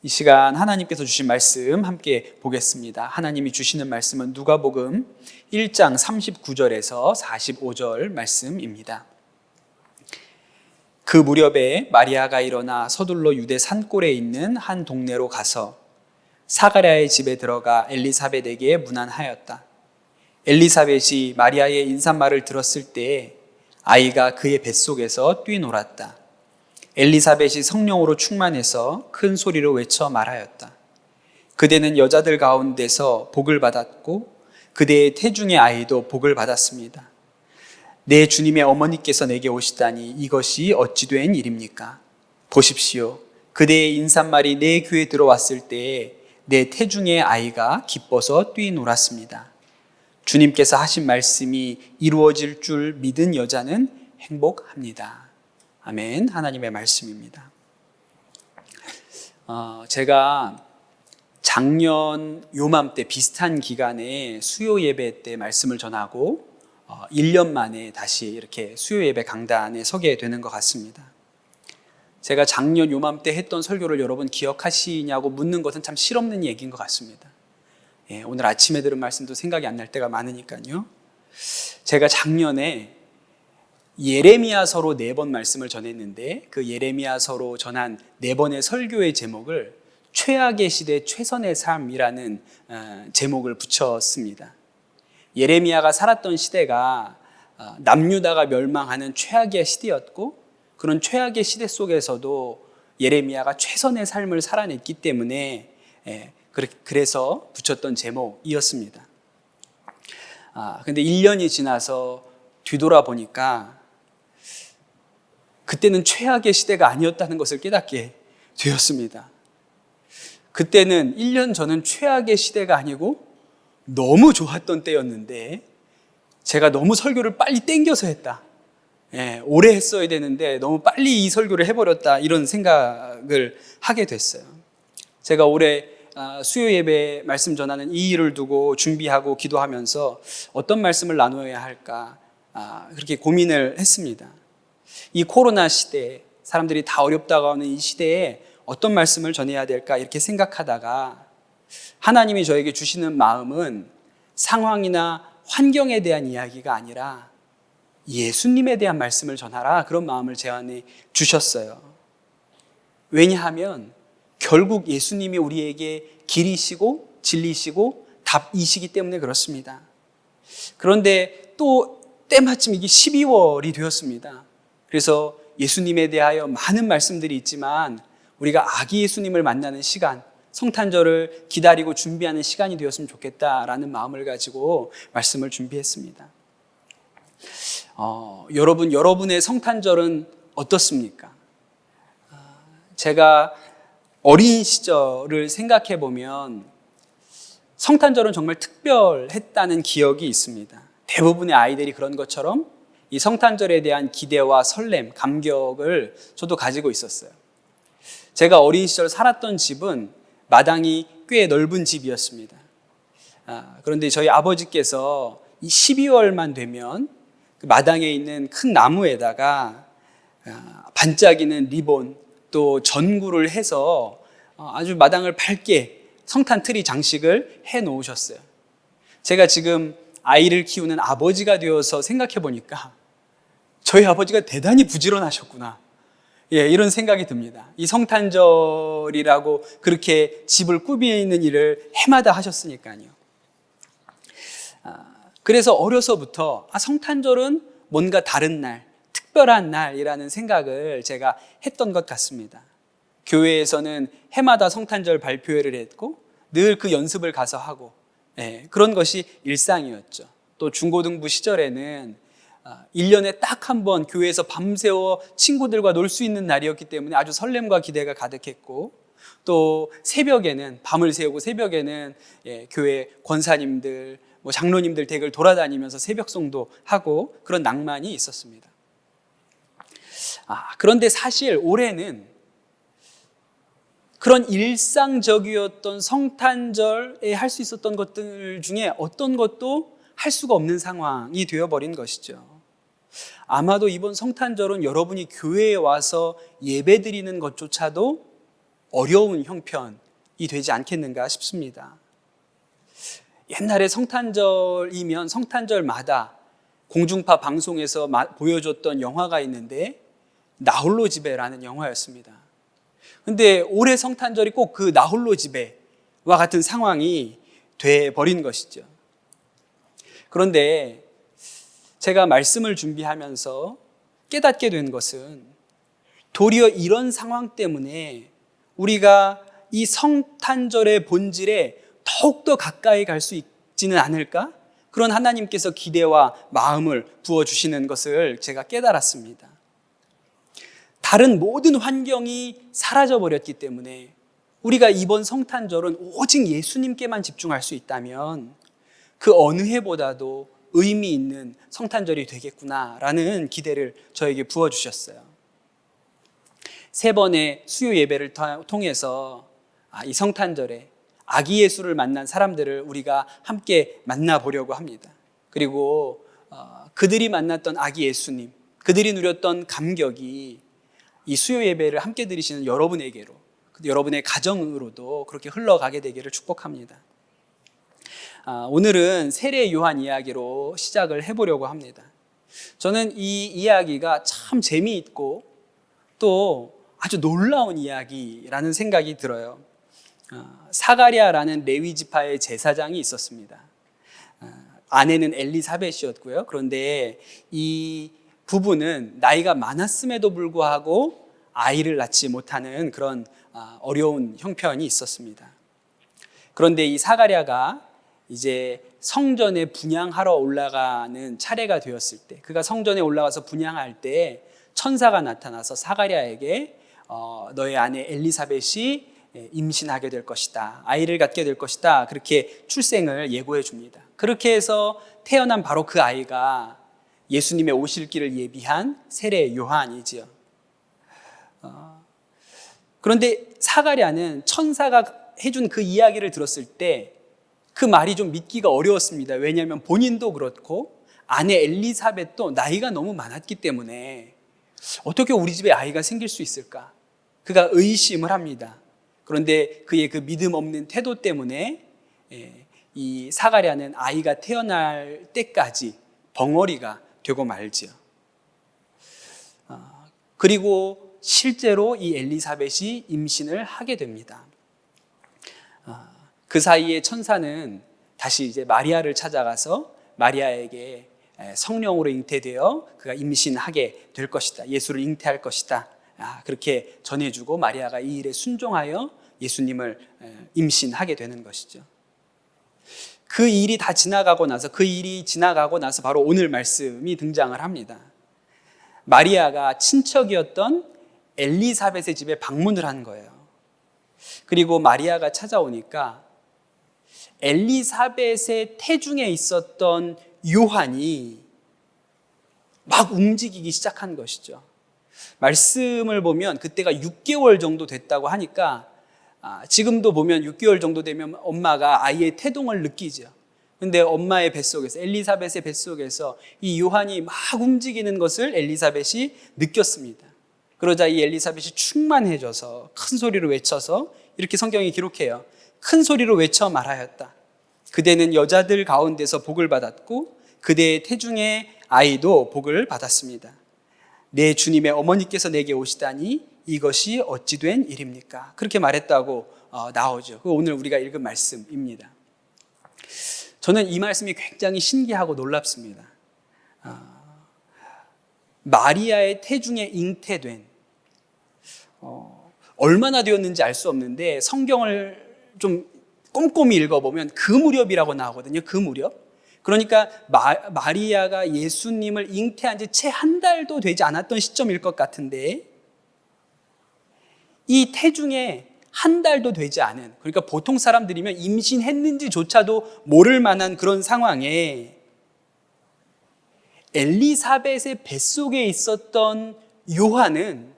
이 시간 하나님께서 주신 말씀 함께 보겠습니다. 하나님이 주시는 말씀은 누가복음 1장 39절에서 45절 말씀입니다. 그 무렵에 마리아가 일어나 서둘러 유대 산골에 있는 한 동네로 가서 사가랴의 집에 들어가 엘리사벳에게 문안하였다. 엘리사벳이 마리아의 인사말을 들었을 때 아이가 그의 뱃속에서 뛰놀았다. 엘리사벳이 성령으로 충만해서 큰 소리로 외쳐 말하였다. 그대는 여자들 가운데서 복을 받았고 그대의 태중의 아이도 복을 받았습니다. 내 주님의 어머니께서 내게 오시다니 이것이 어찌 된 일입니까? 보십시오. 그대의 인사말이 내 귀에 들어왔을 때에 내 태중의 아이가 기뻐서 뛰놀았습니다. 주님께서 하신 말씀이 이루어질 줄 믿은 여자는 행복합니다. 아멘. 하나님의 말씀입니다. 제가 작년 요맘때 비슷한 기간에 수요 예배 때 말씀을 전하고 1년 만에 다시 이렇게 수요 예배 강단에 서게 되는 것 같습니다. 제가 작년 요맘때 했던 설교를 여러분 기억하시냐고 묻는 것은 참 실없는 얘기인 것 같습니다. 오늘 아침에 들은 말씀도 생각이 안 날 때가 많으니까요. 제가 작년에 예레미야서로 4번 말씀을 전했는데 그 예레미야서로 전한 4번의 설교의 제목을 최악의 시대 최선의 삶이라는 제목을 붙였습니다. 예레미야가 살았던 시대가 남유다가 멸망하는 최악의 시대였고 그런 최악의 시대 속에서도 예레미야가 최선의 삶을 살아냈기 때문에 그래서 붙였던 제목이었습니다. 근데 1년이 지나서 뒤돌아보니까 그때는 최악의 시대가 아니었다는 것을 깨닫게 되었습니다. 그때는 1년 전은 최악의 시대가 아니고 너무 좋았던 때였는데 제가 너무 설교를 빨리 땡겨서 했다. 오래 했어야 되는데 너무 빨리 이 설교를 해버렸다 이런 생각을 하게 됐어요. 제가 올해 수요 예배 말씀 전하는 이 일을 두고 준비하고 기도하면서 어떤 말씀을 나누어야 할까 그렇게 고민을 했습니다. 이 코로나 시대, 사람들이 다 어렵다고 하는 이 시대에 어떤 말씀을 전해야 될까 이렇게 생각하다가 하나님이 저에게 주시는 마음은 상황이나 환경에 대한 이야기가 아니라 예수님에 대한 말씀을 전하라 그런 마음을 제 안에 주셨어요. 왜냐하면 결국 예수님이 우리에게 길이시고 진리시고 답이시기 때문에 그렇습니다. 그런데 또 때마침 이게 12월이 되었습니다. 그래서 예수님에 대하여 많은 말씀들이 있지만 우리가 아기 예수님을 만나는 시간, 성탄절을 기다리고 준비하는 시간이 되었으면 좋겠다라는 마음을 가지고 말씀을 준비했습니다. 여러분의 성탄절은 어떻습니까? 제가 어린 시절을 생각해 보면 성탄절은 정말 특별했다는 기억이 있습니다. 대부분의 아이들이 그런 것처럼 이 성탄절에 대한 기대와 설렘, 감격을 저도 가지고 있었어요. 제가 어린 시절 살았던 집은 마당이 꽤 넓은 집이었습니다. 그런데 저희 아버지께서 이 12월만 되면 그 마당에 있는 큰 나무에다가 반짝이는 리본 또 전구를 해서 아주 마당을 밝게 성탄 트리 장식을 해 놓으셨어요. 제가 지금 아이를 키우는 아버지가 되어서 생각해 보니까 저희 아버지가 대단히 부지런하셨구나. 이런 생각이 듭니다. 이 성탄절이라고 그렇게 집을 꾸미는 일을 해마다 하셨으니까요. 그래서 어려서부터 성탄절은 뭔가 다른 날, 특별한 날이라는 생각을 제가 했던 것 같습니다. 교회에서는 해마다 성탄절 발표회를 했고 늘 그 연습을 가서 하고 그런 것이 일상이었죠. 또 중고등부 시절에는 1년에 딱 한 번 교회에서 밤새워 친구들과 놀 수 있는 날이었기 때문에 아주 설렘과 기대가 가득했고 또 새벽에는 밤을 새우고 새벽에는 교회 권사님들, 장로님들 댁을 돌아다니면서 새벽송도 하고 그런 낭만이 있었습니다. 그런데 사실 올해는 그런 일상적이었던 성탄절에 할 수 있었던 것들 중에 어떤 것도 할 수가 없는 상황이 되어버린 것이죠. 아마도 이번 성탄절은 여러분이 교회에 와서 예배드리는 것조차도 어려운 형편이 되지 않겠는가 싶습니다. 옛날에 성탄절이면 성탄절마다 공중파 방송에서 보여줬던 영화가 있는데 나홀로 집에라는 영화였습니다. 근데 올해 성탄절이 꼭 그 나홀로 집에와 같은 상황이 돼버린 것이죠. 그런데 제가 말씀을 준비하면서 깨닫게 된 것은 도리어 이런 상황 때문에 우리가 이 성탄절의 본질에 더욱더 가까이 갈 수 있지는 않을까? 그런 하나님께서 기대와 마음을 부어주시는 것을 제가 깨달았습니다. 다른 모든 환경이 사라져버렸기 때문에 우리가 이번 성탄절은 오직 예수님께만 집중할 수 있다면 그 어느 해보다도 의미 있는 성탄절이 되겠구나라는 기대를 저에게 부어주셨어요. 3번의 수요 예배를 통해서 이 성탄절에 아기 예수를 만난 사람들을 우리가 함께 만나보려고 합니다. 그리고 그들이 만났던 아기 예수님, 그들이 누렸던 감격이 이 수요 예배를 함께 드리시는 여러분에게로, 여러분의 가정으로도 그렇게 흘러가게 되기를 축복합니다. 오늘은 세례 요한 이야기로 시작을 해보려고 합니다. 저는 이 이야기가 참 재미있고 또 아주 놀라운 이야기라는 생각이 들어요. 사가랴라는 레위 지파의 제사장이 있었습니다. 아내는 엘리사벳이었고요. 그런데 이 부부는 나이가 많았음에도 불구하고 아이를 낳지 못하는 그런 어려운 형편이 있었습니다. 그런데 이 사가랴가 이제 성전에 분향하러 올라가는 차례가 되었을 때, 그가 성전에 올라가서 분향할 때 천사가 나타나서 사가랴에게 너의 아내 엘리사벳이 임신하게 될 것이다, 아이를 갖게 될 것이다, 그렇게 출생을 예고해 줍니다. 그렇게 해서 태어난 바로 그 아이가 예수님의 오실 길을 예비한 세례 요한이지요. 그런데 사가랴는 천사가 해준 그 이야기를 들었을 때 그 말이 좀 믿기가 어려웠습니다. 왜냐하면 본인도 그렇고 아내 엘리사벳도 나이가 너무 많았기 때문에 어떻게 우리 집에 아이가 생길 수 있을까? 그가 의심을 합니다. 그런데 그의 그 믿음 없는 태도 때문에 이 사가랴는 아이가 태어날 때까지 벙어리가 되고 말지요. 그리고 실제로 이 엘리사벳이 임신을 하게 됩니다. 그 사이에 천사는 다시 이제 마리아를 찾아가서 마리아에게 성령으로 잉태되어 그가 임신하게 될 것이다, 예수를 잉태할 것이다, 그렇게 전해주고 마리아가 이 일에 순종하여 예수님을 임신하게 되는 것이죠. 그 일이 지나가고 나서 바로 오늘 말씀이 등장을 합니다. 마리아가 친척이었던 엘리사벳의 집에 방문을 한 거예요. 그리고 마리아가 찾아오니까 엘리사벳의 태중에 있었던 요한이 막 움직이기 시작한 것이죠. 말씀을 보면 그때가 6개월 정도 됐다고 하니까 지금도 보면 6개월 정도 되면 엄마가 아이의 태동을 느끼죠. 근데 엄마의 뱃속에서, 엘리사벳의 뱃속에서 이 요한이 막 움직이는 것을 엘리사벳이 느꼈습니다. 그러자 이 엘리사벳이 충만해져서 큰 소리로 외쳐서, 이렇게 성경이 기록해요. 큰 소리로 외쳐 말하였다. 그대는 여자들 가운데서 복을 받았고 그대의 태중의 아이도 복을 받았습니다. 내 주님의 어머니께서 내게 오시다니 이것이 어찌 된 일입니까? 그렇게 말했다고 나오죠. 그 오늘 우리가 읽은 말씀입니다. 저는 이 말씀이 굉장히 신기하고 놀랍습니다. 마리아의 태중에 잉태된, 얼마나 되었는지 알 수 없는데 성경을 좀 꼼꼼히 읽어보면 그 무렵이라고 나오거든요. 그 무렵. 그러니까 마리아가 예수님을 잉태한 지 채 한 달도 되지 않았던 시점일 것 같은데, 이 태중에 한 달도 되지 않은, 그러니까 보통 사람들이면 임신했는지조차도 모를 만한 그런 상황에 엘리사벳의 뱃속에 있었던 요한은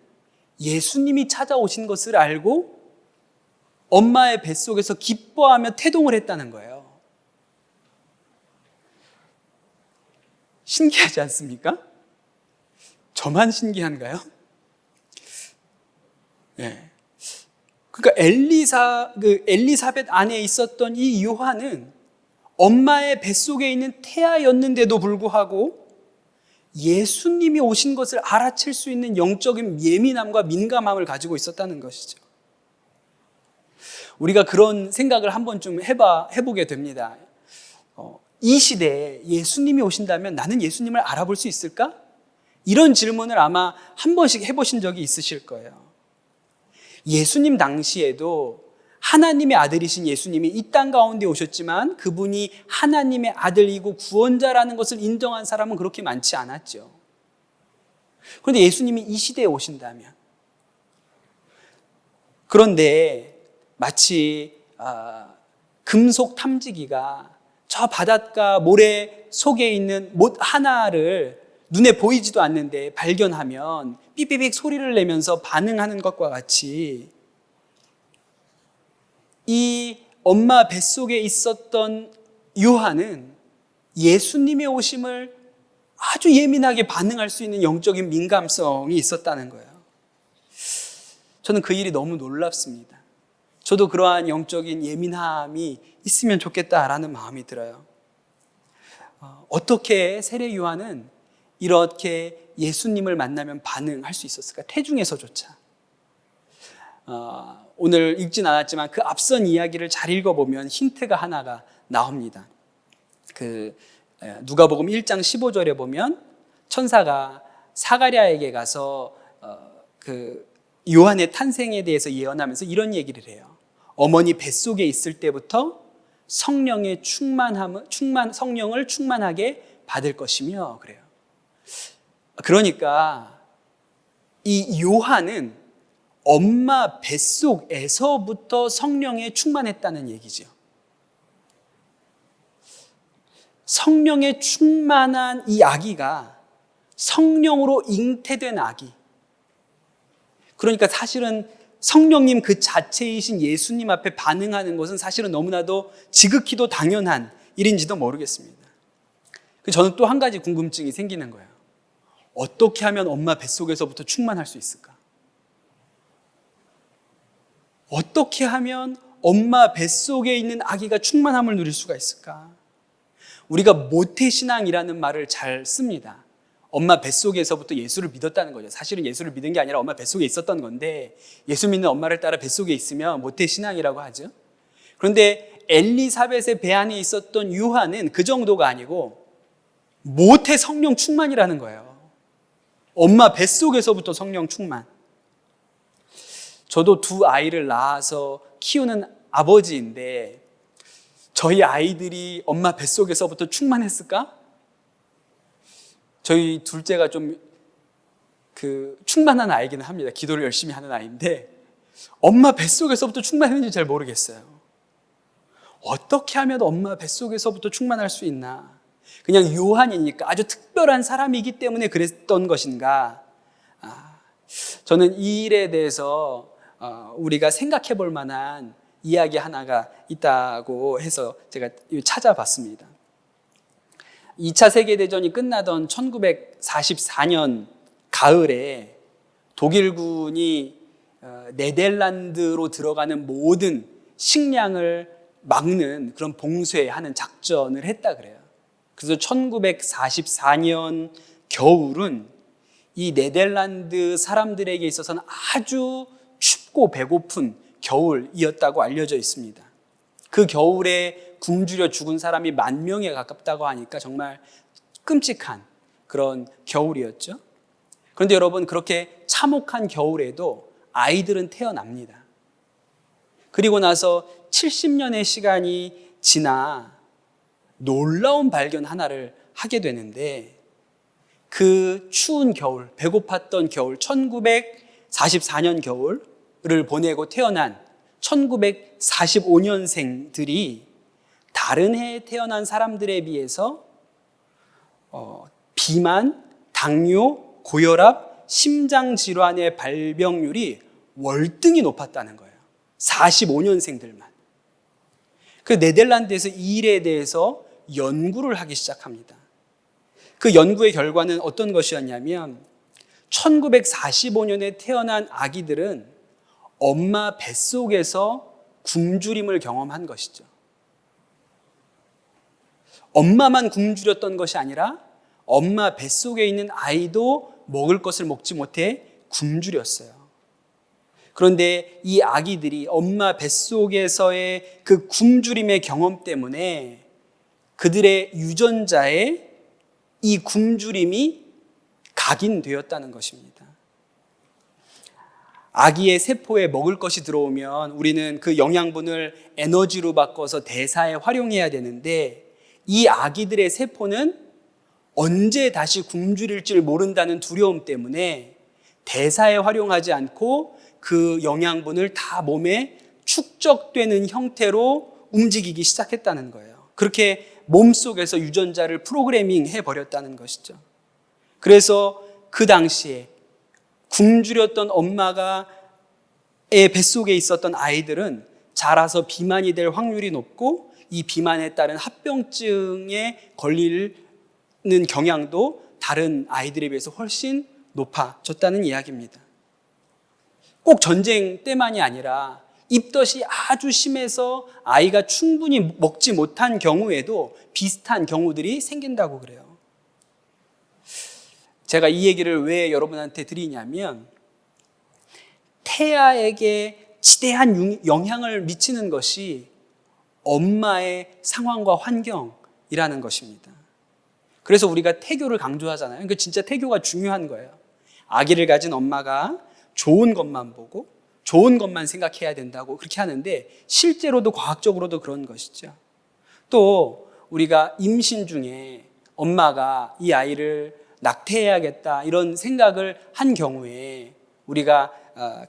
예수님이 찾아오신 것을 알고 엄마의 뱃속에서 기뻐하며 태동을 했다는 거예요. 신기하지 않습니까? 저만 신기한가요? 네. 그러니까 엘리사벳 안에 있었던 이 요한은 엄마의 뱃속에 있는 태아였는데도 불구하고 예수님이 오신 것을 알아챌 수 있는 영적인 예민함과 민감함을 가지고 있었다는 것이죠. 우리가 그런 생각을 한번 좀 해보게 됩니다. 이 시대에 예수님이 오신다면 나는 예수님을 알아볼 수 있을까? 이런 질문을 아마 한 번씩 해보신 적이 있으실 거예요. 예수님 당시에도 하나님의 아들이신 예수님이 이 땅 가운데 오셨지만 그분이 하나님의 아들이고 구원자라는 것을 인정한 사람은 그렇게 많지 않았죠. 그런데 예수님이 이 시대에 오신다면, 그런데 마치 금속 탐지기가 저 바닷가 모래 속에 있는 못 하나를 눈에 보이지도 않는데 발견하면 삐삐빅 소리를 내면서 반응하는 것과 같이 이 엄마 뱃속에 있었던 요한은 예수님의 오심을 아주 예민하게 반응할 수 있는 영적인 민감성이 있었다는 거예요. 저는 그 일이 너무 놀랍습니다. 저도 그러한 영적인 예민함이 있으면 좋겠다라는 마음이 들어요. 어떻게 세례 요한은 이렇게 예수님을 만나면 반응할 수 있었을까? 태중에서조차. 오늘 읽진 않았지만 그 앞선 이야기를 잘 읽어보면 힌트가 하나가 나옵니다. 누가복음 1장 15절에 보면 천사가 사가랴에게 가서 요한의 탄생에 대해서 예언하면서 이런 얘기를 해요. 어머니 뱃속에 있을 때부터 성령을 충만하게 받을 것이며 그래요. 그러니까 이 요한은 엄마 뱃속에서부터 성령에 충만했다는 얘기죠. 성령에 충만한 이 아기가 성령으로 잉태된 아기. 그러니까 사실은 성령님 그 자체이신 예수님 앞에 반응하는 것은 사실은 너무나도 지극히도 당연한 일인지도 모르겠습니다. 저는 또 한 가지 궁금증이 생기는 거예요. 어떻게 하면 엄마 뱃속에서부터 충만할 수 있을까? 어떻게 하면 엄마 뱃속에 있는 아기가 충만함을 누릴 수가 있을까? 우리가 모태신앙이라는 말을 잘 씁니다. 엄마 뱃속에서부터 예수를 믿었다는 거죠. 사실은 예수를 믿은 게 아니라 엄마 뱃속에 있었던 건데 예수 믿는 엄마를 따라 뱃속에 있으면 모태신앙이라고 하죠. 그런데 엘리사벳의 배 안에 있었던 요한은 그 정도가 아니고 모태 성령 충만이라는 거예요. 엄마 뱃속에서부터 성령 충만. 저도 두 아이를 낳아서 키우는 아버지인데 저희 아이들이 엄마 뱃속에서부터 충만했을까? 저희 둘째가 좀 충만한 아이기는 합니다. 기도를 열심히 하는 아이인데 엄마 뱃속에서부터 충만했는지 잘 모르겠어요. 어떻게 하면 엄마 뱃속에서부터 충만할 수 있나? 그냥 요한이니까 아주 특별한 사람이기 때문에 그랬던 것인가? 저는 이 일에 대해서 우리가 생각해 볼 만한 이야기 하나가 있다고 해서 제가 찾아봤습니다. 2차 세계대전이 끝나던 1944년 가을에 독일군이 네덜란드로 들어가는 모든 식량을 막는 그런 봉쇄하는 작전을 했다 그래요. 그래서 1944년 겨울은 이 네덜란드 사람들에게 있어서는 아주 춥고 배고픈 겨울이었다고 알려져 있습니다. 그 겨울에 굶주려 죽은 사람이 10,000명에 가깝다고 하니까 정말 끔찍한 그런 겨울이었죠. 그런데 여러분, 그렇게 참혹한 겨울에도 아이들은 태어납니다. 그리고 나서 70년의 시간이 지나 놀라운 발견 하나를 하게 되는데, 그 추운 겨울, 배고팠던 겨울, 1944년 겨울을 보내고 태어난 1945년생들이 다른 해에 태어난 사람들에 비해서 비만, 당뇨, 고혈압, 심장질환의 발병률이 월등히 높았다는 거예요. 45년생들만. 그 네덜란드에서 이 일에 대해서 연구를 하기 시작합니다. 그 연구의 결과는 어떤 것이었냐면 1945년에 태어난 아기들은 엄마 뱃속에서 굶주림을 경험한 것이죠. 엄마만 굶주렸던 것이 아니라 엄마 뱃속에 있는 아이도 먹을 것을 먹지 못해 굶주렸어요. 그런데 이 아기들이 엄마 뱃속에서의 그 굶주림의 경험 때문에 그들의 유전자에 이 굶주림이 각인되었다는 것입니다. 아기의 세포에 먹을 것이 들어오면 우리는 그 영양분을 에너지로 바꿔서 대사에 활용해야 되는데 이 아기들의 세포는 언제 다시 굶주릴지를 모른다는 두려움 때문에 대사에 활용하지 않고 그 영양분을 다 몸에 축적되는 형태로 움직이기 시작했다는 거예요. 그렇게 몸속에서 유전자를 프로그래밍 해버렸다는 것이죠. 그래서 그 당시에 굶주렸던 엄마의 뱃속에 있었던 아이들은 자라서 비만이 될 확률이 높고 이 비만에 따른 합병증에 걸리는 경향도 다른 아이들에 비해서 훨씬 높아졌다는 이야기입니다. 꼭 전쟁 때만이 아니라 입덧이 아주 심해서 아이가 충분히 먹지 못한 경우에도 비슷한 경우들이 생긴다고 그래요. 제가 이 얘기를 왜 여러분한테 드리냐면 태아에게 지대한 영향을 미치는 것이 엄마의 상황과 환경이라는 것입니다. 그래서 우리가 태교를 강조하잖아요. 그러니까 진짜 태교가 중요한 거예요. 아기를 가진 엄마가 좋은 것만 보고 좋은 것만 생각해야 된다고 그렇게 하는데 실제로도 과학적으로도 그런 것이죠. 또 우리가 임신 중에 엄마가 이 아이를 낙태해야겠다 이런 생각을 한 경우에 우리가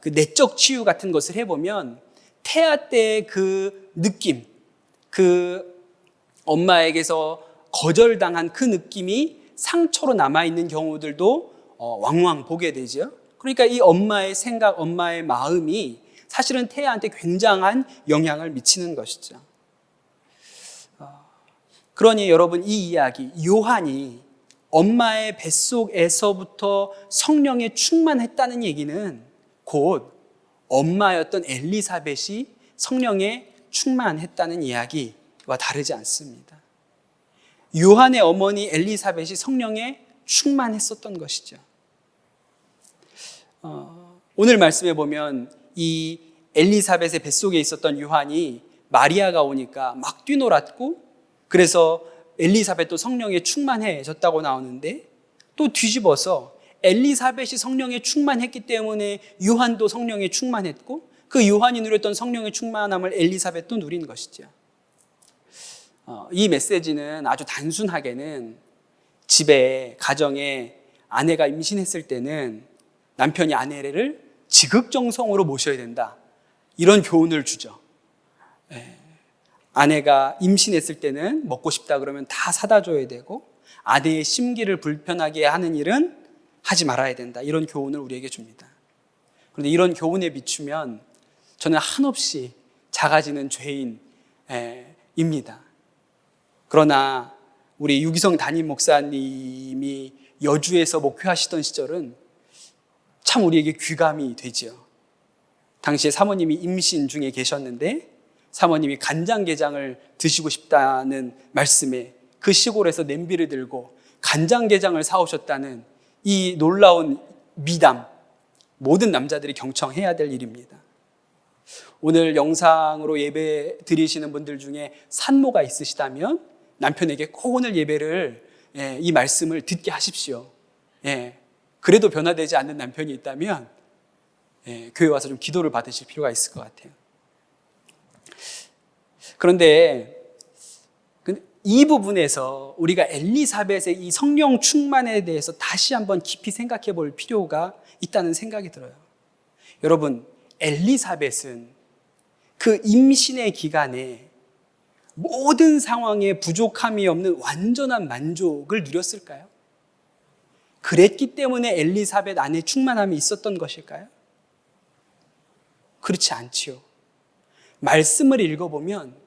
그 내적 치유 같은 것을 해보면 태아 때의 그 느낌, 그 엄마에게서 거절당한 그 느낌이 상처로 남아있는 경우들도 왕왕 보게 되죠. 그러니까 이 엄마의 생각, 엄마의 마음이 사실은 태아한테 굉장한 영향을 미치는 것이죠. 그러니 여러분 이 이야기, 요한이 엄마의 뱃속에서부터 성령에 충만했다는 얘기는 곧 엄마였던 엘리사벳이 성령에 충만했다는 이야기와 다르지 않습니다. 요한의 어머니 엘리사벳이 성령에 충만했었던 것이죠. 오늘 말씀에 보면 이 엘리사벳의 뱃속에 있었던 요한이 마리아가 오니까 막 뛰놀았고 그래서 엘리사벳도 성령에 충만해졌다고 나오는데 또 뒤집어서 엘리사벳이 성령에 충만했기 때문에 요한도 성령에 충만했고 그 요한이 누렸던 성령의 충만함을 엘리사벳도 누린 것이죠. 이 메시지는 아주 단순하게는 집에 가정에 아내가 임신했을 때는 남편이 아내를 지극정성으로 모셔야 된다 이런 교훈을 주죠. 아내가 임신했을 때는 먹고 싶다 그러면 다 사다 줘야 되고 아내의 심기를 불편하게 하는 일은 하지 말아야 된다 이런 교훈을 우리에게 줍니다. 그런데 이런 교훈에 비추면 저는 한없이 작아지는 죄인입니다. 그러나 우리 유기성 담임 목사님이 여주에서 목회하시던 시절은 참 우리에게 귀감이 되지요. 당시에 사모님이 임신 중에 계셨는데 사모님이 간장게장을 드시고 싶다는 말씀에 그 시골에서 냄비를 들고 간장게장을 사오셨다는 이 놀라운 미담, 모든 남자들이 경청해야 될 일입니다. 오늘 영상으로 예배 드리시는 분들 중에 산모가 있으시다면 남편에게 꼭 오늘 예배를 이 말씀을 듣게 하십시오. 그래도 변화되지 않는 남편이 있다면 교회 와서 좀 기도를 받으실 필요가 있을 것 같아요. 그런데 이 부분에서 우리가 엘리사벳의 이 성령 충만에 대해서 다시 한번 깊이 생각해 볼 필요가 있다는 생각이 들어요. 여러분, 엘리사벳은 그 임신의 기간에 모든 상황에 부족함이 없는 완전한 만족을 누렸을까요? 그랬기 때문에 엘리사벳 안에 충만함이 있었던 것일까요? 그렇지 않지요. 말씀을 읽어보면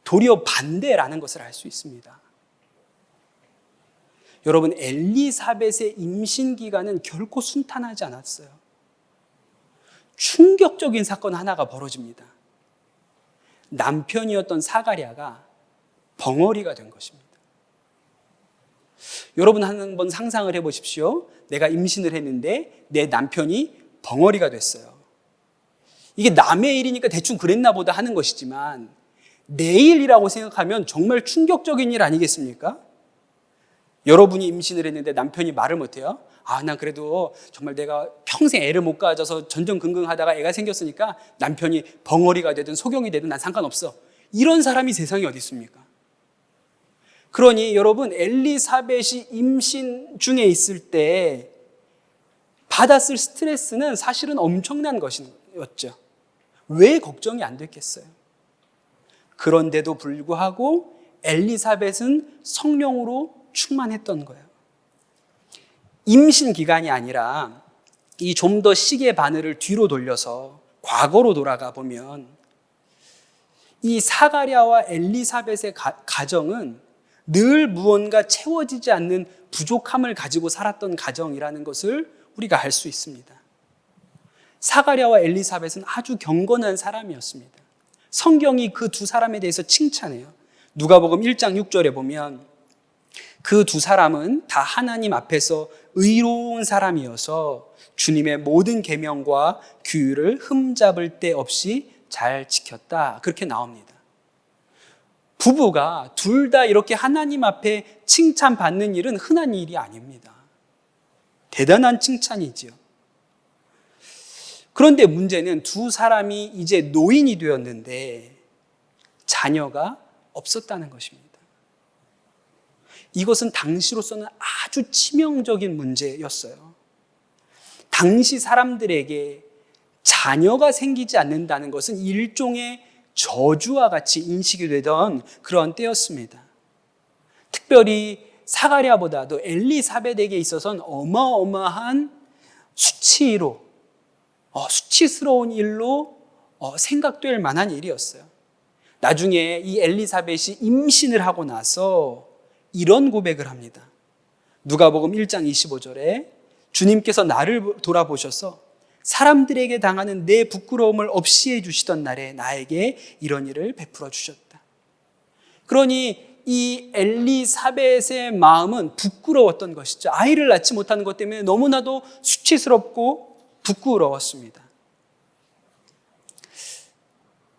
도리어 반대라는 것을 알 수 있습니다. 여러분, 엘리사벳의 임신 기간은 결코 순탄하지 않았어요. 충격적인 사건 하나가 벌어집니다. 남편이었던 사가랴가 벙어리가 된 것입니다. 여러분 한번 상상을 해보십시오. 내가 임신을 했는데 내 남편이 벙어리가 됐어요. 이게 남의 일이니까 대충 그랬나 보다 하는 것이지만 내 일이라고 생각하면 정말 충격적인 일 아니겠습니까? 여러분이 임신을 했는데 남편이 말을 못해요. 난 그래도 정말 내가 평생 애를 못 가져서 전전긍긍하다가 애가 생겼으니까 남편이 벙어리가 되든 소경이 되든 난 상관없어. 이런 사람이 세상에 어디 있습니까? 그러니 여러분, 엘리사벳이 임신 중에 있을 때 받았을 스트레스는 사실은 엄청난 것이었죠. 왜 걱정이 안 됐겠어요? 그런데도 불구하고 엘리사벳은 성령으로 충만했던 거예요. 임신 기간이 아니라 이 좀 더 시계 바늘을 뒤로 돌려서 과거로 돌아가 보면 이 사가랴와 엘리사벳의 가정은 늘 무언가 채워지지 않는 부족함을 가지고 살았던 가정이라는 것을 우리가 알 수 있습니다. 사가랴와 엘리사벳은 아주 경건한 사람이었습니다. 성경이 그 두 사람에 대해서 칭찬해요. 누가복음 1장 6절에 보면 그 두 사람은 다 하나님 앞에서 의로운 사람이어서 주님의 모든 계명과 규율을 흠잡을 데 없이 잘 지켰다. 그렇게 나옵니다. 부부가 둘 다 이렇게 하나님 앞에 칭찬받는 일은 흔한 일이 아닙니다. 대단한 칭찬이지요. 그런데 문제는 두 사람이 이제 노인이 되었는데 자녀가 없었다는 것입니다. 이것은 당시로서는 아주 치명적인 문제였어요. 당시 사람들에게 자녀가 생기지 않는다는 것은 일종의 저주와 같이 인식이 되던 그런 때였습니다. 특별히 사가랴보다도 엘리사벳에게 있어서는 어마어마한 수치스러운 일로 생각될 만한 일이었어요. 나중에 이 엘리사벳이 임신을 하고 나서 이런 고백을 합니다. 누가복음 1장 25절에 주님께서 나를 돌아보셔서 사람들에게 당하는 내 부끄러움을 없이 해주시던 날에 나에게 이런 일을 베풀어 주셨다. 그러니 이 엘리사벳의 마음은 부끄러웠던 것이죠. 아이를 낳지 못하는 것 때문에 너무나도 수치스럽고 부끄러웠습니다.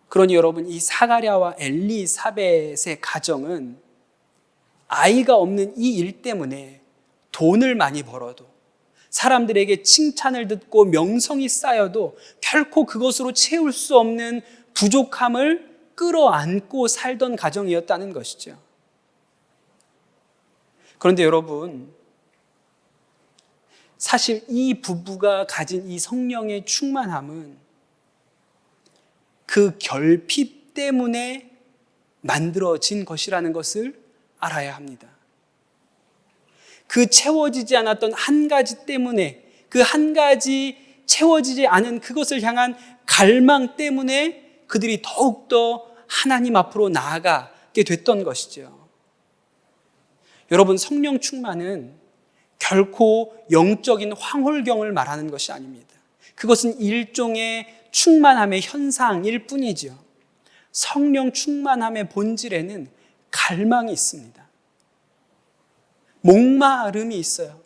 그러니 여러분, 이 사가랴와 엘리사벳의 가정은 아이가 없는 이 일 때문에 돈을 많이 벌어도 사람들에게 칭찬을 듣고 명성이 쌓여도 결코 그것으로 채울 수 없는 부족함을 끌어안고 살던 가정이었다는 것이죠. 그런데 여러분, 사실 이 부부가 가진 이 성령의 충만함은 그 결핍 때문에 만들어진 것이라는 것을 알아야 합니다. 그 채워지지 않았던 한 가지 때문에, 그 한 가지 채워지지 않은 그것을 향한 갈망 때문에 그들이 더욱더 하나님 앞으로 나아가게 됐던 것이죠. 여러분, 성령 충만은 결코 영적인 황홀경을 말하는 것이 아닙니다. 그것은 일종의 충만함의 현상일 뿐이죠. 성령 충만함의 본질에는 갈망이 있습니다. 목마름이 있어요.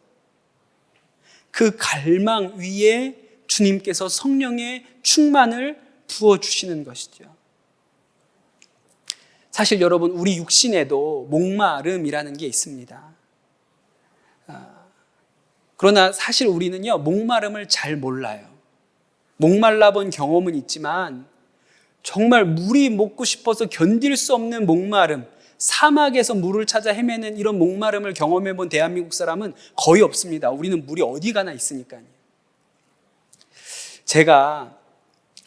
그 갈망 위에 주님께서 성령의 충만을 부어주시는 것이죠. 사실 여러분, 우리 육신에도 목마름이라는 게 있습니다. 그러나 사실 우리는요, 목마름을 잘 몰라요. 목말라 본 경험은 있지만 정말 물이 먹고 싶어서 견딜 수 없는 목마름, 사막에서 물을 찾아 헤매는 이런 목마름을 경험해 본 대한민국 사람은 거의 없습니다. 우리는 물이 어디 가나 있으니까요. 제가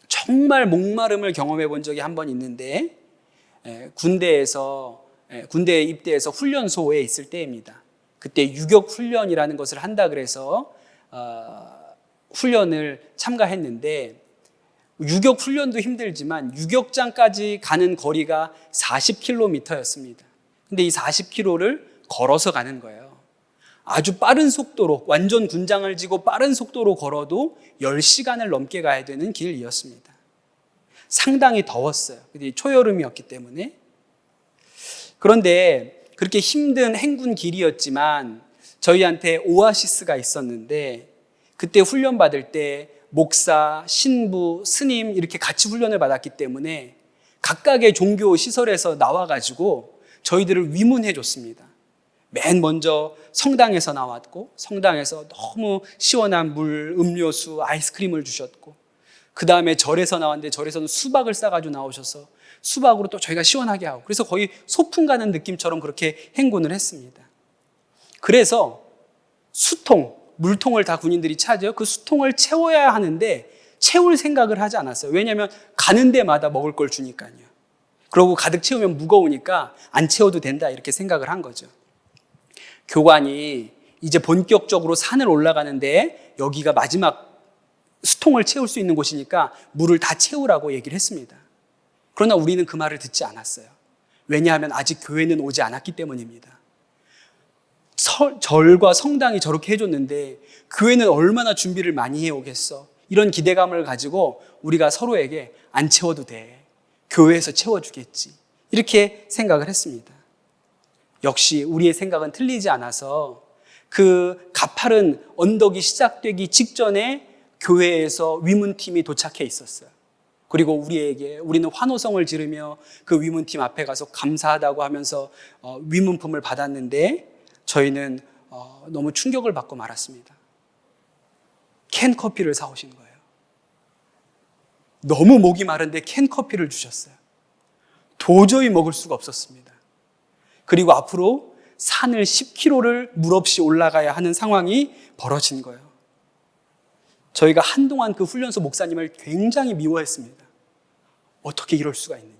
정말 목마름을 경험해 본 적이 한 번 있는데 군대에 입대해서 훈련소에 있을 때입니다. 그때 유격 훈련이라는 것을 한다 그래서 훈련을 참가했는데, 유격 훈련도 힘들지만 유격장까지 가는 거리가 40km였습니다. 근데 이 40km를 걸어서 가는 거예요. 아주 빠른 속도로, 완전 군장을 지고 빠른 속도로 걸어도 10시간을 넘게 가야 되는 길이었습니다. 상당히 더웠어요. 초여름이었기 때문에. 그런데 그렇게 힘든 행군 길이었지만 저희한테 오아시스가 있었는데, 그때 훈련 받을 때 목사, 신부, 스님 이렇게 같이 훈련을 받았기 때문에 각각의 종교 시설에서 나와가지고 저희들을 위문해 줬습니다. 맨 먼저 성당에서 나왔고, 성당에서 너무 시원한 물, 음료수, 아이스크림을 주셨고, 그 다음에 절에서 나왔는데 절에서는 수박을 싸가지고 나오셔서 수박으로 또 저희가 시원하게 하고, 그래서 거의 소풍 가는 느낌처럼 그렇게 행군을 했습니다. 그래서 수통, 물통을 다 군인들이 차죠. 그 수통을 채워야 하는데 채울 생각을 하지 않았어요. 왜냐하면 가는 데마다 먹을 걸 주니까요. 그러고 가득 채우면 무거우니까 안 채워도 된다 이렇게 생각을 한 거죠. 교관이 이제 본격적으로 산을 올라가는데 여기가 마지막 수통을 채울 수 있는 곳이니까 물을 다 채우라고 얘기를 했습니다. 그러나 우리는 그 말을 듣지 않았어요. 왜냐하면 아직 교회는 오지 않았기 때문입니다. 절과 성당이 저렇게 해줬는데 교회는 얼마나 준비를 많이 해오겠어. 이런 기대감을 가지고 우리가 서로에게 안 채워도 돼. 교회에서 채워주겠지. 이렇게 생각을 했습니다. 역시 우리의 생각은 틀리지 않아서 그 가파른 언덕이 시작되기 직전에 교회에서 위문팀이 도착해 있었어요. 그리고 우리는 환호성을 지르며 그 위문팀 앞에 가서 감사하다고 하면서 위문품을 받았는데 저희는 너무 충격을 받고 말았습니다. 캔커피를 사오신 거예요. 너무 목이 마른데 캔커피를 주셨어요. 도저히 먹을 수가 없었습니다. 그리고 앞으로 산을 10km를 물 없이 올라가야 하는 상황이 벌어진 거예요. 저희가 한동안 그 훈련소 목사님을 굉장히 미워했습니다. 어떻게 이럴 수가 있느냐.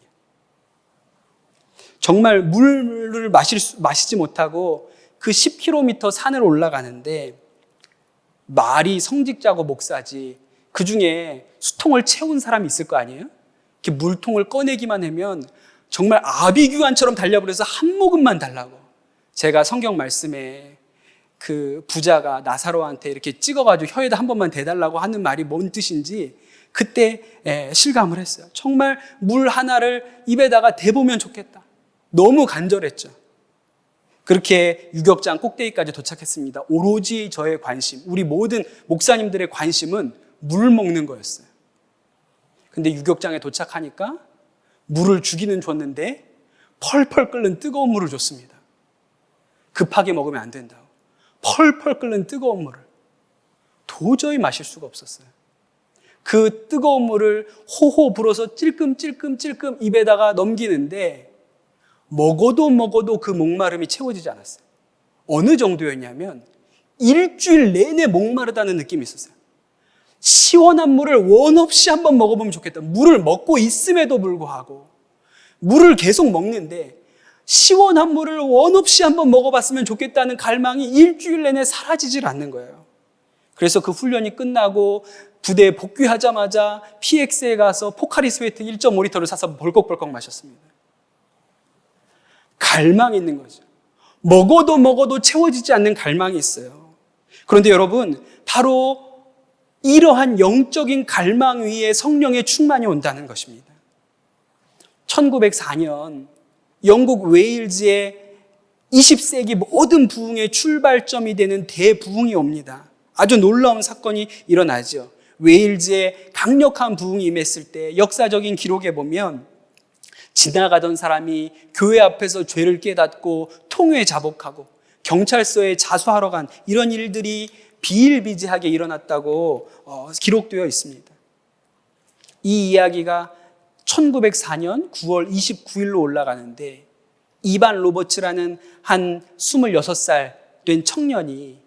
정말 물을 마시지 못하고 그 10km 산을 올라가는데 말이 성직자고 목사지 그 중에 수통을 채운 사람이 있을 거 아니에요? 이렇게 물통을 꺼내기만 하면 정말 아비규환처럼 달려버려서 한 모금만 달라고. 제가 성경 말씀에 그 부자가 나사로한테 이렇게 찍어가지고 혀에다 한 번만 대달라고 하는 말이 뭔 뜻인지 그때 실감을 했어요. 정말 물 하나를 입에다가 대보면 좋겠다. 너무 간절했죠. 그렇게 유격장 꼭대기까지 도착했습니다. 오로지 저의 관심, 우리 모든 목사님들의 관심은 물 먹는 거였어요. 근데 유격장에 도착하니까 물을 주기는 줬는데 펄펄 끓는 뜨거운 물을 줬습니다. 급하게 먹으면 안 된다고. 펄펄 끓는 뜨거운 물을 도저히 마실 수가 없었어요. 그 뜨거운 물을 호호 불어서 찔끔찔끔 입에다가 넘기는데 먹어도 그 목마름이 채워지지 않았어요. 어느 정도였냐면 일주일 내내 목마르다는 느낌이 있었어요. 시원한 물을 원 없이 한번 먹어보면 좋겠다. 물을 먹고 있음에도 불구하고 물을 계속 먹는데 시원한 물을 원 없이 한번 먹어봤으면 좋겠다는 갈망이 일주일 내내 사라지질 않는 거예요. 그래서 그 훈련이 끝나고 부대에 복귀하자마자 PX에 가서 포카리 스웨트 1.5리터를 사서 벌컥벌컥 마셨습니다. 갈망이 있는 거죠. 먹어도 채워지지 않는 갈망이 있어요. 그런데 여러분, 바로 이러한 영적인 갈망 위에 성령의 충만이 온다는 것입니다. 1904년 영국 웨일즈의 20세기 모든 부흥의 출발점이 되는 대부흥이 옵니다. 아주 놀라운 사건이 일어나죠. 웨일즈에 강력한 부흥이 임했을 때 역사적인 기록에 보면 지나가던 사람이 교회 앞에서 죄를 깨닫고 통회 자복하고 경찰서에 자수하러 간 이런 일들이 비일비재하게 일어났다고 기록되어 있습니다. 이 이야기가 1904년 9월 29일로 올라가는데 이반 로버츠라는 한 26살 된 청년이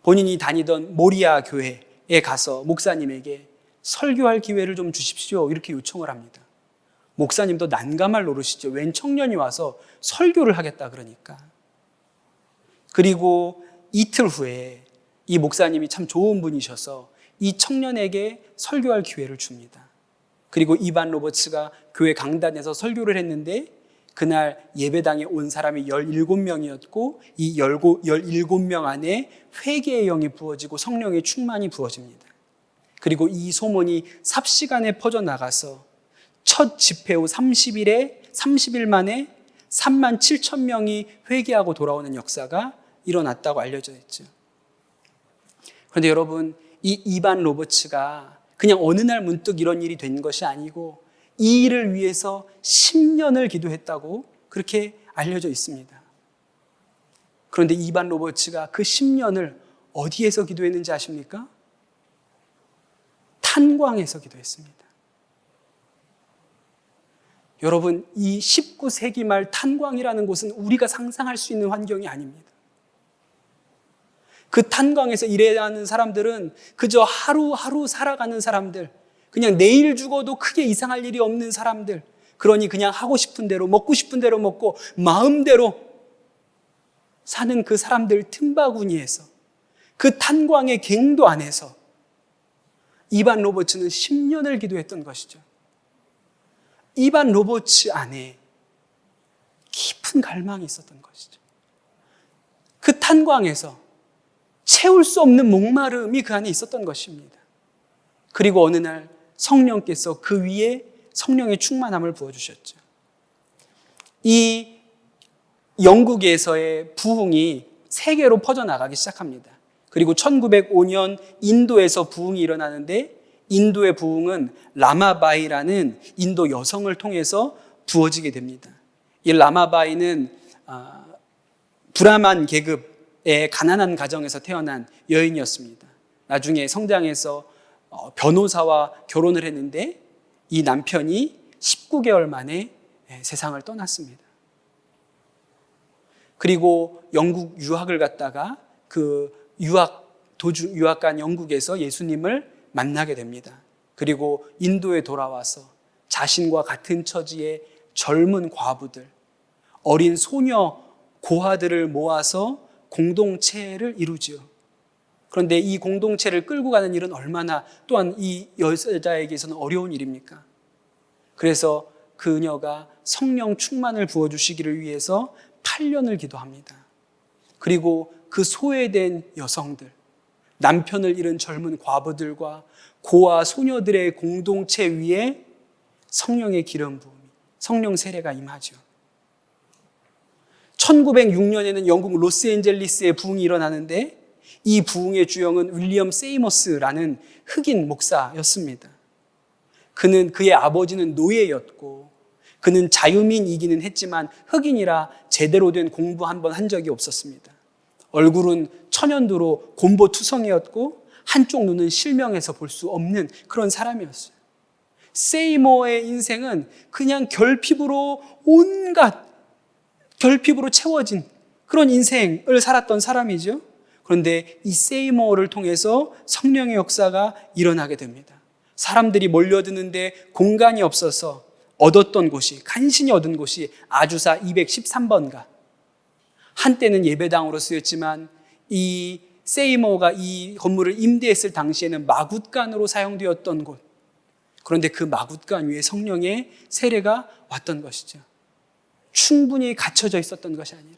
본인이 다니던 모리아 교회에 가서 목사님에게 설교할 기회를 좀 주십시오 이렇게 요청을 합니다. 목사님도 난감할 노릇이죠. 웬 청년이 와서 설교를 하겠다 그러니까. 그리고 이틀 후에 이 목사님이 참 좋은 분이셔서 이 청년에게 설교할 기회를 줍니다. 그리고 이반 로버츠가 교회 강단에서 설교를 했는데 그날 예배당에 온 사람이 17명이었고 이 17명 안에 회개의 영이 부어지고 성령의 충만이 부어집니다. 그리고 이 소문이 삽시간에 퍼져나가서 첫 집회 후 30일 만에 3만 7천 명이 회개하고 돌아오는 역사가 일어났다고 알려져 있죠. 그런데 여러분, 이 이반 로버츠가 그냥 어느 날 문득 이런 일이 된 것이 아니고 이 일을 위해서 10년을 기도했다고 그렇게 알려져 있습니다. 그런데 이반 로버츠가 그 10년을 어디에서 기도했는지 아십니까? 탄광에서 기도했습니다. 여러분, 이 19세기 말 탄광이라는 곳은 우리가 상상할 수 있는 환경이 아닙니다. 그 탄광에서 일하는 사람들은 그저 하루하루 살아가는 사람들, 그냥 내일 죽어도 크게 이상할 일이 없는 사람들, 그러니 그냥 하고 싶은 대로 먹고 싶은 대로 먹고 마음대로 사는 그 사람들 틈바구니에서, 그 탄광의 갱도 안에서 이반 로버츠는 10년을 기도했던 것이죠. 이반 로버츠 안에 깊은 갈망이 있었던 것이죠. 그 탄광에서 채울 수 없는 목마름이 그 안에 있었던 것입니다. 그리고 어느 날 성령께서 그 위에 성령의 충만함을 부어주셨죠. 이 영국에서의 부흥이 세계로 퍼져나가기 시작합니다. 그리고 1905년 인도에서 부흥이 일어나는데 인도의 부흥은 라마바이라는 인도 여성을 통해서 부어지게 됩니다. 이 라마바이는 브라만 계급의 가난한 가정에서 태어난 여인이었습니다. 나중에 성장해서 변호사와 결혼을 했는데 이 남편이 19개월 만에 세상을 떠났습니다. 그리고 영국 유학을 갔다가 그 유학 간 영국에서 예수님을 만나게 됩니다. 그리고 인도에 돌아와서 자신과 같은 처지의 젊은 과부들, 어린 소녀 고아들을 모아서 공동체를 이루지요. 그런데 이 공동체를 끌고 가는 일은 얼마나 또한 이 여자에게서는 어려운 일입니까? 그래서 그녀가 성령 충만을 부어주시기를 위해서 8년을 기도합니다. 그리고 그 소외된 여성들, 남편을 잃은 젊은 과부들과 고아 소녀들의 공동체 위에 성령의 기름 부음이, 성령 세례가 임하죠. 1906년에는 영국 로스앤젤리스의 부흥이 일어나는데 이 부흥의 주역은 윌리엄 세이머스라는 흑인 목사였습니다. 그의 아버지는 노예였고 그는 자유민이기는 했지만 흑인이라 제대로 된 공부 한 번 한 적이 없었습니다. 얼굴은 천연두로 곰보투성이었고 한쪽 눈은 실명해서 볼 수 없는 그런 사람이었어요. 세이머의 인생은 그냥 온갖 결핍으로 채워진 그런 인생을 살았던 사람이죠. 그런데 이 세이머를 통해서 성령의 역사가 일어나게 됩니다. 사람들이 몰려드는데 공간이 없어서 얻었던 곳이, 간신히 얻은 곳이 아주사 213번가. 한때는 예배당으로 쓰였지만 이 세이머가 이 건물을 임대했을 당시에는 마굿간으로 사용되었던 곳. 그런데 그 마굿간 위에 성령의 세례가 왔던 것이죠. 충분히 갖춰져 있었던 것이 아니라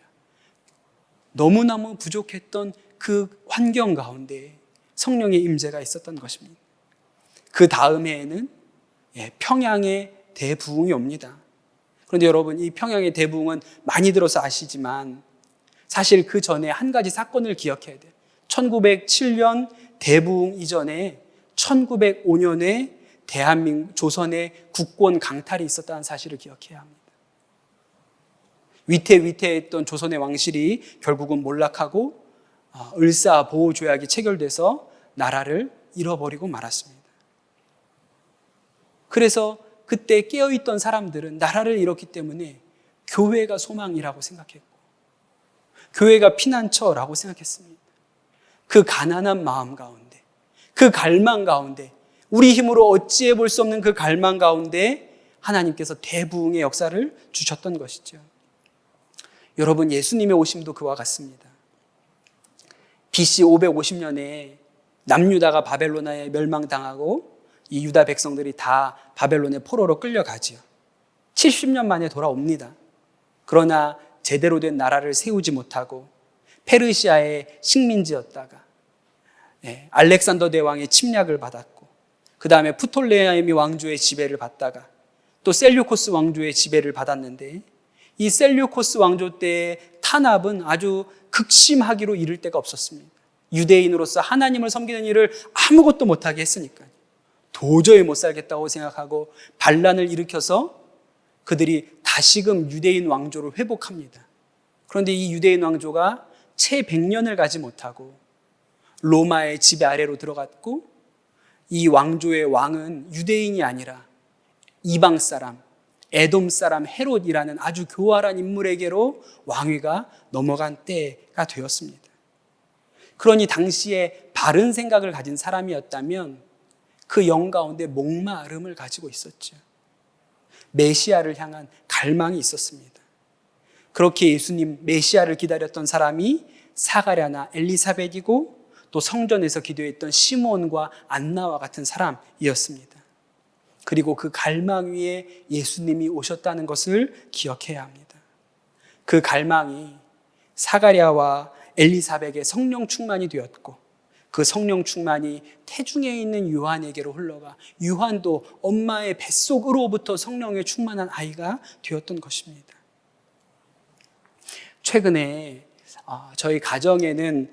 너무너무 부족했던 그 환경 가운데 성령의 임재가 있었던 것입니다. 그 다음 해에는 평양의 대부흥이 옵니다. 그런데 여러분, 이 평양의 대부흥은 많이 들어서 아시지만 사실 그 전에 한 가지 사건을 기억해야 돼요. 1907년 대부흥 이전에 1905년에 조선의 국권 강탈이 있었다는 사실을 기억해야 합니다. 위태위태했던 조선의 왕실이 결국은 몰락하고 을사보호조약이 체결돼서 나라를 잃어버리고 말았습니다. 그래서 그때 깨어있던 사람들은 나라를 잃었기 때문에 교회가 소망이라고 생각했고 교회가 피난처라고 생각했습니다. 그 가난한 마음 가운데, 그 갈망 가운데, 우리 힘으로 어찌해 볼 수 없는 그 갈망 가운데 하나님께서 대부흥의 역사를 주셨던 것이죠. 여러분, 예수님의 오심도 그와 같습니다. BC 550년에 남유다가 바벨론에 멸망당하고 이 유다 백성들이 다 바벨론의 포로로 끌려가지요. 70년 만에 돌아옵니다. 그러나 제대로 된 나라를 세우지 못하고 페르시아의 식민지였다가 알렉산더 대왕의 침략을 받았고, 그 다음에 프톨레미 왕조의 지배를 받다가 또 셀류코스 왕조의 지배를 받았는데, 이 셀류코스 왕조 때의 탄압은 아주 극심하기로 이를 데가 없었습니다. 유대인으로서 하나님을 섬기는 일을 아무것도 못하게 했으니까요. 도저히 못 살겠다고 생각하고 반란을 일으켜서 그들이 다시금 유대인 왕조를 회복합니다. 그런데 이 유대인 왕조가 채 100년을 가지 못하고 로마의 지배 아래로 들어갔고, 이 왕조의 왕은 유대인이 아니라 이방 사람, 에돔 사람 헤롯이라는 아주 교활한 인물에게로 왕위가 넘어간 때가 되었습니다. 그러니 당시에 바른 생각을 가진 사람이었다면 그 영 가운데 목마름을 가지고 있었죠. 메시아를 향한 갈망이 있었습니다. 그렇게 예수님 메시아를 기다렸던 사람이 사가랴나 엘리사벳이고, 또 성전에서 기도했던 시몬과 안나와 같은 사람이었습니다. 그리고 그 갈망 위에 예수님이 오셨다는 것을 기억해야 합니다. 그 갈망이 사가랴와 엘리사벳의 성령 충만이 되었고, 그 성령 충만이 태중에 있는 요한에게로 흘러가 요한도 엄마의 뱃속으로부터 성령에 충만한 아이가 되었던 것입니다. 최근에 저희 가정에는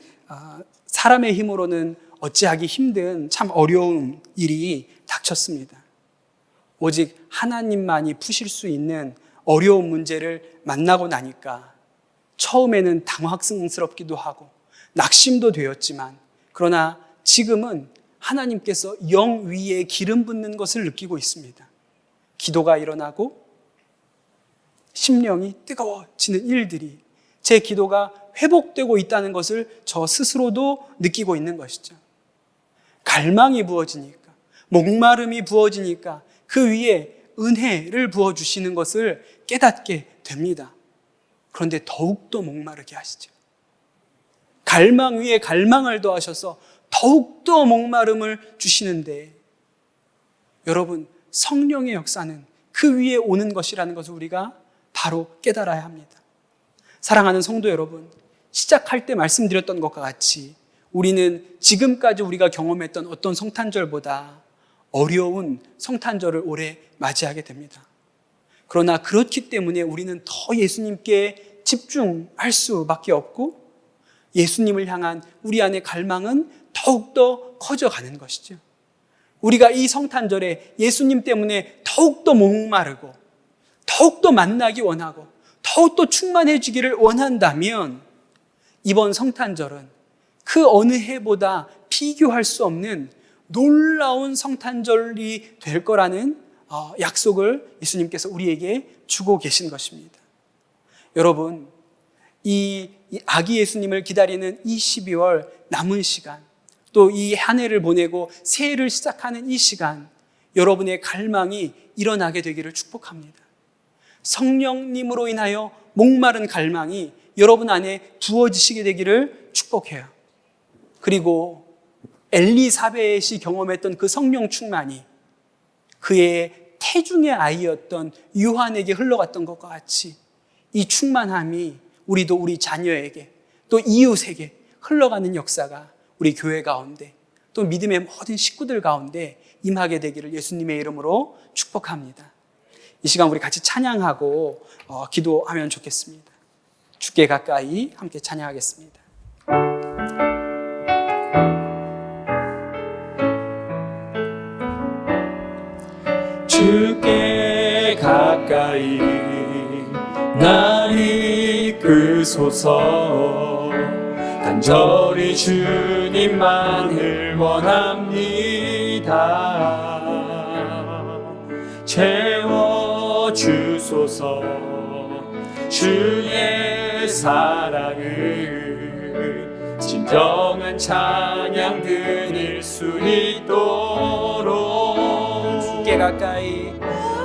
사람의 힘으로는 어찌하기 힘든 참 어려운 일이 닥쳤습니다. 오직 하나님만이 푸실 수 있는 어려운 문제를 만나고 나니까 처음에는 당황스럽기도 하고 낙심도 되었지만, 그러나 지금은 하나님께서 영 위에 기름 붓는 것을 느끼고 있습니다. 기도가 일어나고 심령이 뜨거워지는 일들이, 제 기도가 회복되고 있다는 것을 저 스스로도 느끼고 있는 것이죠. 갈망이 부어지니까, 목마름이 부어지니까 그 위에 은혜를 부어주시는 것을 깨닫게 됩니다. 그런데 더욱더 목마르게 하시죠. 갈망 위에 갈망을 더하셔서 더욱더 목마름을 주시는데, 여러분, 성령의 역사는 그 위에 오는 것이라는 것을 우리가 바로 깨달아야 합니다. 사랑하는 성도 여러분, 시작할 때 말씀드렸던 것과 같이 우리는 지금까지 우리가 경험했던 어떤 성탄절보다 어려운 성탄절을 올해 맞이하게 됩니다. 그러나 그렇기 때문에 우리는 더 예수님께 집중할 수밖에 없고, 예수님을 향한 우리 안의 갈망은 더욱더 커져가는 것이죠. 우리가 이 성탄절에 예수님 때문에 더욱더 목마르고 더욱더 만나기 원하고 더욱더 충만해지기를 원한다면, 이번 성탄절은 그 어느 해보다 비교할 수 없는 놀라운 성탄절이 될 거라는 약속을 예수님께서 우리에게 주고 계신 것입니다. 여러분, 이 아기 예수님을 기다리는 이 12월 남은 시간, 또 이 한 해를 보내고 새해를 시작하는 이 시간, 여러분의 갈망이 일어나게 되기를 축복합니다. 성령님으로 인하여 목마른 갈망이 여러분 안에 부어지시게 되기를 축복해요. 그리고 엘리사벳이 경험했던 그 성령 충만이 그의 태중의 아이였던 요한에게 흘러갔던 것과 같이 이 충만함이 우리도 우리 자녀에게, 또 이웃에게 흘러가는 역사가 우리 교회 가운데, 또 믿음의 모든 식구들 가운데 임하게 되기를 예수님의 이름으로 축복합니다. 이 시간 우리 같이 찬양하고 기도하면 좋겠습니다. 주께 가까이 함께 찬양하겠습니다. 주께 가까이 날 이끄소서. 간절히 주님만을 원합니다. 채워주소서. 주의 사랑을 진정한 찬양 드릴 수 있도록 주께 가까이,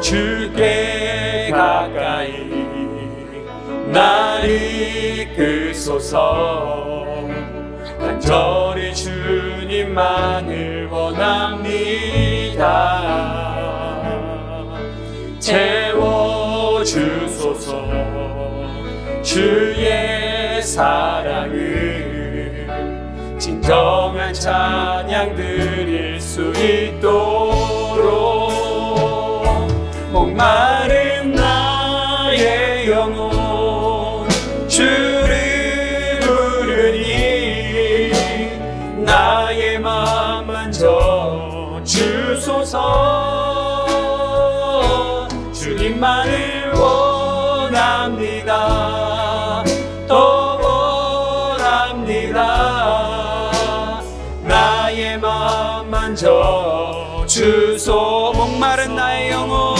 주께 가까이 날 이끄소서. 간절히 주님만을 원합니다. 채워주소서. 주의 사랑을 진정한 찬양 드릴 수 있도록 목마른 나의 영혼 주를 부르니 나의 맘 만져 주소서 주님만을 원합니다 더 원합니다 나의 맘 만져 주소 목마른 나의 영혼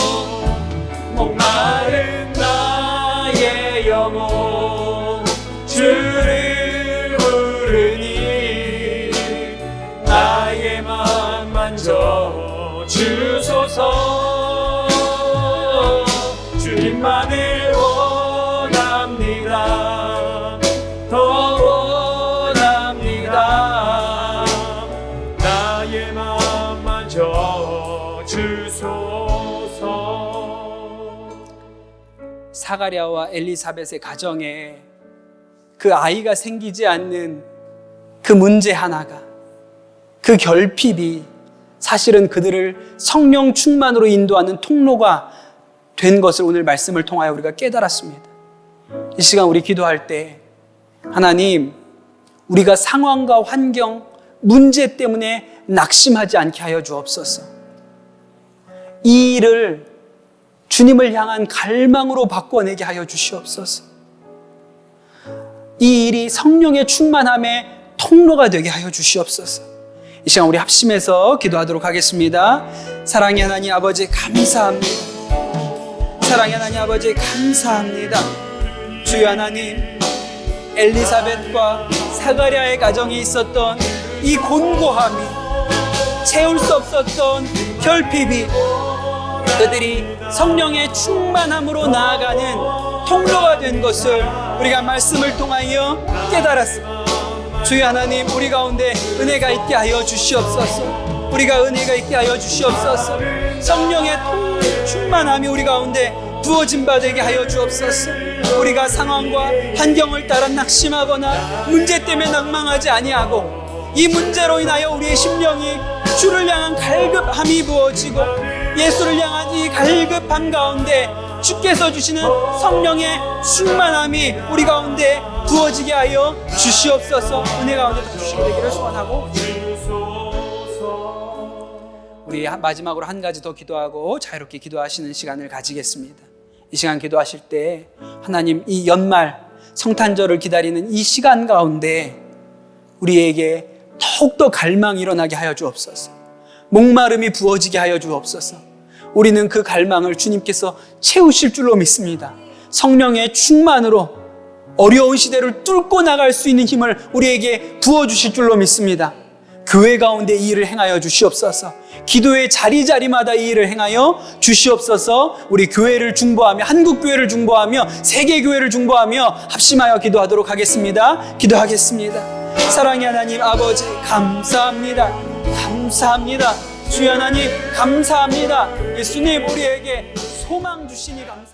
목마른 나의 영혼 주를 부르니 나의 맘 만져 주소서 주님만을 원합니다 더 원합니다 나의 맘 만져 주소서 사가랴와 엘리사벳의 가정에 그 아이가 생기지 않는 그 문제 하나가, 그 결핍이 사실은 그들을 성령 충만으로 인도하는 통로가 된 것을 오늘 말씀을 통하여 우리가 깨달았습니다. 이 시간 우리 기도할 때 하나님, 우리가 상황과 환경, 문제 때문에 낙심하지 않게 하여 주옵소서. 이 일을 주님을 향한 갈망으로 바꿔내게 하여 주시옵소서. 이 일이 성령의 충만함의 통로가 되게 하여 주시옵소서. 이 시간 우리 합심해서 기도하도록 하겠습니다. 사랑의 하나님 아버지 감사합니다. 사랑의 하나님 아버지 감사합니다. 주여 하나님, 엘리사벳과 사가랴의 가정에 있었던 이 곤고함이, 채울 수 없었던 결핍이 그들이 성령의 충만함으로 나아가는 통로가 된 것을 우리가 말씀을 통하여 깨달았습니다. 주여 하나님, 우리 가운데 은혜가 있게 하여 주시옵소서. 우리가 은혜가 있게 하여 주시옵소서. 성령의 충만함이 우리 가운데 부어진 바 되게 하여 주옵소서. 우리가 상황과 환경을 따라 낙심하거나 문제 때문에 낭망하지 아니하고, 이 문제로 인하여 우리의 심령이 주를 향한 갈급함이 부어지고 예수를 향한 이 갈급함 가운데 주께서 주시는 성령의 충만함이 우리 가운데 부어지게 하여 주시옵소서. 은혜 가운데 주시게 되기를 소원하고, 우리 마지막으로 한 가지 더 기도하고 자유롭게 기도하시는 시간을 가지겠습니다. 이 시간 기도하실 때 하나님, 이 연말 성탄절을 기다리는 이 시간 가운데 우리에게 더욱더 갈망이 일어나게 하여 주옵소서. 목마름이 부어지게 하여 주옵소서. 우리는 그 갈망을 주님께서 채우실 줄로 믿습니다. 성령의 충만으로 어려운 시대를 뚫고 나갈 수 있는 힘을 우리에게 부어주실 줄로 믿습니다. 교회 가운데 이 일을 행하여 주시옵소서. 기도의 자리자리마다 이 일을 행하여 주시옵소서. 우리 교회를 중보하며, 한국교회를 중보하며, 세계교회를 중보하며 합심하여 기도하도록 하겠습니다. 기도하겠습니다. 사랑의 하나님 아버지 감사합니다. 감사합니다. 주여 하나님 감사합니다. 예수님, 우리에게 소망 주시니 감사합니다.